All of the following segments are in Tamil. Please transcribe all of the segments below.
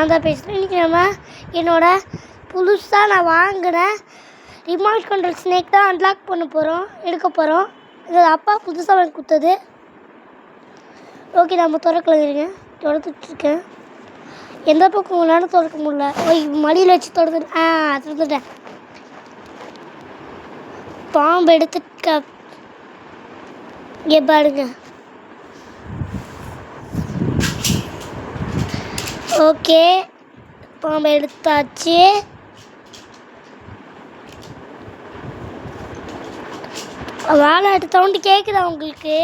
நான் தான் பேசுகிறேன். இன்றைக்கி நம்ம என்னோடய புதுசாக நான் வாங்கின ரிமோட் கண்ட்ரோல் ஸ்னேக் தான் அன்லாக் பண்ண போகிறோம், எடுக்க போகிறோம். இது அப்பா புதுசாக வாங்கி கொடுத்தது. ஓகே, நம்ம திறக்கலைங்க, திறந்துட்டுருக்கேன். எந்த பக்கம் வேணாலும் திறக்க முடியல. மடியில் வச்சு திறந்துட்டேன். பாம்பு எடுத்துக்க இங்கே பாருங்க. ஓகே, பாம்பு எடுத்தாச்சு. வாழாட்டு சவுண்டு கேட்குதா உங்களுக்கு?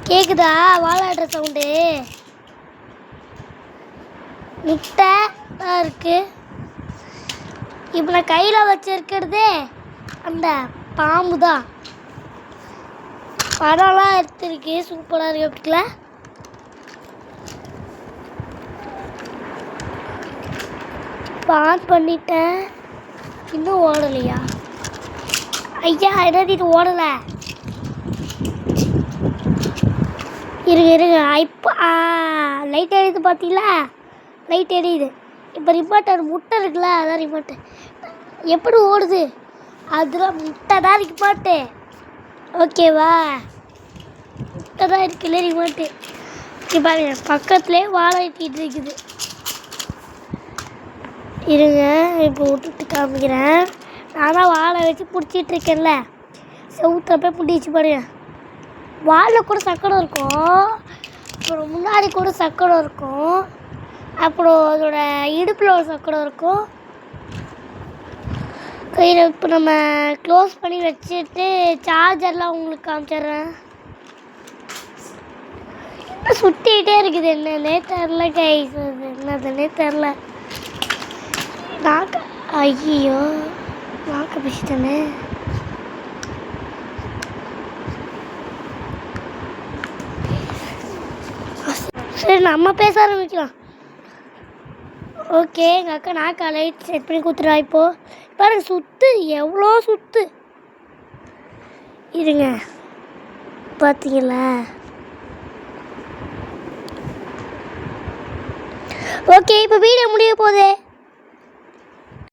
கேட்குதா வாழாடுற சவுண்டு? முட்டை தான் இருக்குது. இப்போ நான் கையில் வச்சுருக்கிறது அந்த பாம்பு தான். படம்லாம் எடுத்துருக்கு, சூப்பராக இருக்கு. அப்படிக்கல ஆன் பண்ணிட்டேன். இன்னும் ஓடலையா? ஐயா, என்னது இது ஓடலை? இருங்க. இப்போ லைட் எரியுது பார்த்தீங்களா? லைட் எரியுது. இப்போ ரிமோட்டர் முட்டை இருக்குல்ல, அதான் ரிமோட்டு. எப்படி ஓடுது? அதெல்லாம் முட்டை தான் ரிமோட்டு. ஓகேவா? முட்டை தான் இருக்குல்ல ரிமோட்டு. இப்போ பாருங்க, பக்கத்துலேயே வாழை வெட்டிகிட்டு இருக்குது. இருங்க, இப்போ விட்டுட்டு காமிக்கிறேன். நான் தான் வாழை வச்சு பிடிச்சிட்டு இருக்கேன்ல, செவுத்துல போய் பிடிச்சி பாருங்க. வாழில் கூட சக்கரம் இருக்கும், அப்புறம் முன்னாடி கூட சக்கரம் இருக்கும், அப்புறம் அதோட இடுப்பில் ஒரு சக்கரம் இருக்கும். கையில் இப்போ நம்ம க்ளோஸ் பண்ணி வச்சுட்டு சார்ஜர்லாம் உங்களுக்கு காமிச்சிட்றேன். சுற்றிக்கிட்டே இருக்குது, என்னன்னே தெரில கைஸ். என்னதுன்னே தெரில. ஐயோ, நாக்க பேசிட்டேனே. சரி, நம்ம பேச ஆரம்பிக்கலாம். ஓகே, எங்கள் அக்கா நாக்கா லைட் செட் பண்ணி கொடுத்துருவா. இப்போது பாருங்க, சுற்று எவ்வளோ சுற்று. இருங்க, பார்த்தீங்களா? ஓகே, இப்போ வீடியோ முடிய போகுது.